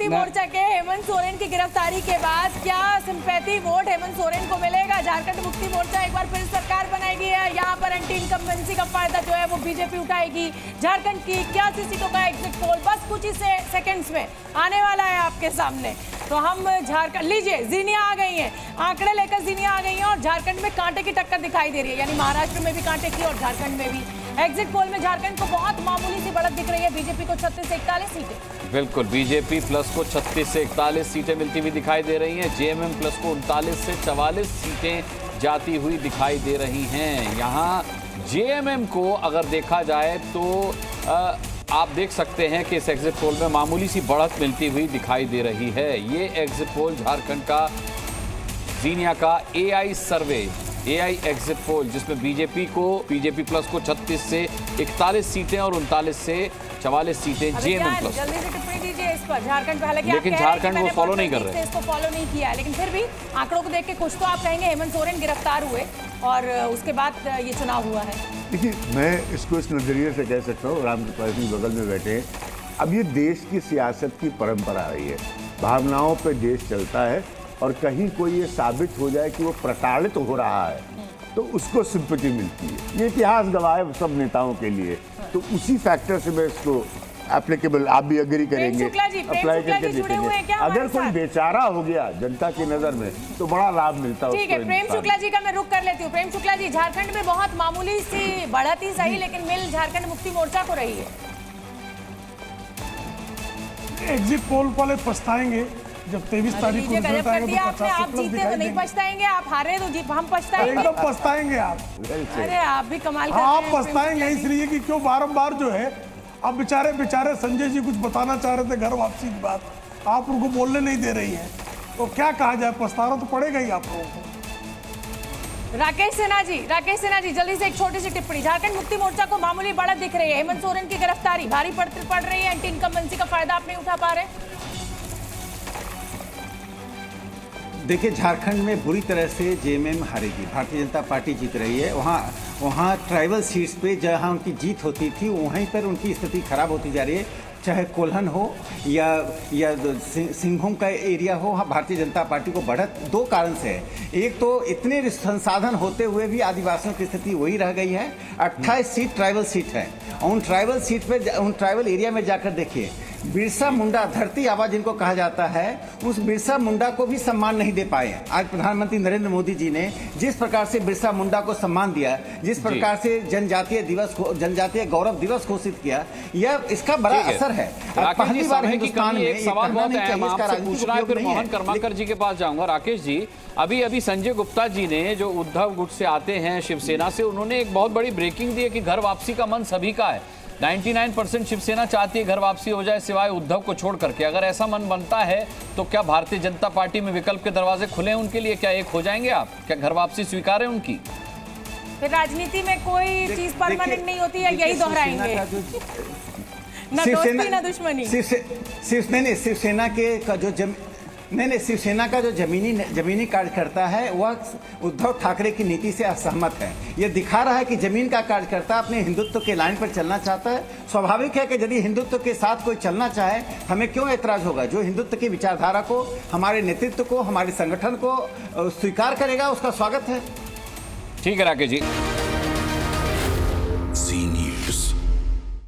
मुक्ति मोर्चा के हेमंत सोरेन की गिरफ्तारी के बाद क्या सिंपैथी वोट हेमंत सोरेन को मिलेगा? झारखंड मुक्ति मोर्चा एक बार फिर सरकार बनाएगी है, यहाँ पर एंटी इनकम्बेंसी का फायदा जो है वो बीजेपी उठाएगी। झारखंड की 81 सीटों का एग्जिट पोल बस कुछ ही सेकंड्स में आने वाला है आपके सामने। तो हम झारखंड लीजिए, जीनिया आ गई हैं, आंकड़े लेकर जीनिया आ गई हैं और झारखंड में कांटे की टक्कर दिखाई दे रही है, यानी महाराष्ट्र में भी कांटे की और झारखंड में भी। एग्जिट पोल में झारखंड को बहुत मामूली सी बढ़त दिख रही है, बीजेपी को 36 से 41 सीटें। बिल्कुल, बीजेपी प्लस को 36 से 41 सीटें मिलती हुई दिखाई दे रही हैं। जेएमएम प्लस को 39 से 44 सीटें जाती हुई दिखाई दे रही हैं। यहाँ जेएमएम को अगर देखा जाए तो आप देख सकते हैं कि इस एग्जिट पोल में मामूली सी बढ़त मिलती हुई दिखाई दे रही है। ये एग्जिट पोल झारखंड का जीनिया का एआई सर्वे, एआई एग्जिट पोल, जिसमें बीजेपी प्लस को 36 से 41 सीटें और 39 से 44 सीटें जेएमएम प्लस। जल्दी से टिप्पणी दीजिए इस पर। झारखंड पे हालांकि लेकिन झारखंड वो फॉलो नहीं कर रहे, इसको फॉलो नहीं किया है, लेकिन फिर भी आंकड़ों को देख के कुछ तो आप कहेंगे हेमंत सोरेन गिरफ्तार हुए और उसके बाद ये चुनाव हुआ है। देखिए, मैं इसको इस नजरिए से कह सकता हूँ, रामकृपाल जी बगल में बैठे हैं, अब ये देश की सियासत की परंपरा रही है, भावनाओं पे देश चलता है और कहीं कोई ये साबित हो जाए कि वो प्रताड़ित हो रहा है तो उसको सिंपैथी मिलती है। ये इतिहास गवाह है सब नेताओं के लिए, तो उसी फैक्टर से मैं इसको एप्लीकेबल, आप भी अग्री करेंगे, अप्लाई करके देखेंगे। अगर कोई बेचारा हो गया जनता की नजर में तो बड़ा लाभ मिलता है। ठीक है, प्रेम शुक्ला जी का मैं रुख कर लेती हूँ। प्रेम शुक्ला जी, झारखंड में बहुत मामूली सी बढ़त ही सही, लेकिन मिल झारखंड मुक्ति मोर्चा को रही है। एग्जिट पोल वाले पछताएंगे जब 23 तारीख को रिजल्ट आएगा तो 50 आप जीते तो नहीं पछताएंगे, आप हारे तो हम पछताएंगे। एकदम पछताएंगे आप। अरे आप भी कमाल कर रहे हैं। आप पछताएंगे इसलिए कि क्यों बारंबार जो है, अब बेचारे संजय जी कुछ बताना चाह रहे थे घर वापसी की बात, आप उनको बोलने नहीं दे रही हैं, तो क्या कहा जाए, पछताना तो पड़ेगा ही आप लोगों को। राकेश सिन्हा जी जल्दी से एक छोटी सी टिप्पणी। झारखंड मुक्ति मोर्चा को मामूली बढ़त दिख रही है, हेमंत सोरेन की गिरफ्तारी भारी पड़ रही है, एंटी इनकम्बेंसी का फायदा आप नहीं उठा पा रहे। देखिए, झारखंड में बुरी तरह से जेएमएम हारेगी, भारतीय जनता पार्टी जीत रही है। वहाँ ट्राइबल सीट्स पे जहाँ उनकी जीत होती थी वहीं पर उनकी स्थिति खराब होती जा रही है, चाहे कोल्हन हो या सिंहभूम का एरिया हो। वहाँ भारतीय जनता पार्टी को बढ़त दो कारण से है। एक तो इतने संसाधन होते हुए भी आदिवासियों की स्थिति वही रह गई है। 28 सीट ट्राइबल सीट है, उन ट्राइबल सीट पे, उन ट्राइबल एरिया में जाकर देखिए, बिरसा मुंडा, धरती आबा जिनको कहा जाता है, उस बिरसा मुंडा को भी सम्मान नहीं दे पाए। आज प्रधानमंत्री नरेंद्र मोदी जी ने जिस प्रकार से बिरसा मुंडा को सम्मान दिया, जिस प्रकार से जनजातीय गौरव दिवस घोषित किया, यह इसका बड़ा असर है। पहली बार हिंदुस्तान में एक सवाल बहुत अहम आपसे पूछना है, फिर मोहन कर्माकर जी के पास जाऊंगा। राकेश जी, अभी संजय गुप्ता जी ने, जो उद्धव गुट से आते हैं शिवसेना से, उन्होंने एक बहुत बड़ी ब्रेकिंग दी है कि घर वापसी का मन सभी का है। 99% शिवसेना चाहती है घर वापसी हो जाए, सिवाय उद्धव को छोड़ करके। अगर ऐसा मन बनता है तो क्या भारतीय जनता पार्टी में विकल्प के दरवाजे खुले हैं उनके लिए? क्या एक हो जाएंगे आप? क्या घर वापसी स्वीकार है उनकी? फिर राजनीति में कोई चीज परमानेंट नहीं होती है, यही दोहराएंगे, ना दोस्ती ना दुश्मनी। शिवसेना के का जो शिवसेना का जो जमीनी कार्यकर्ता है वह उद्धव ठाकरे की नीति से असहमत है। यह दिखा रहा है कि जमीन का कार्यकर्ता अपने हिंदुत्व के लाइन पर चलना चाहता है। स्वाभाविक है कि यदि हिंदुत्व के साथ कोई चलना चाहे, हमें क्यों ऐतराज होगा। जो हिंदुत्व की विचारधारा को, हमारे नेतृत्व को, हमारे संगठन को स्वीकार करेगा, उसका स्वागत है। ठीक है राकेश जी।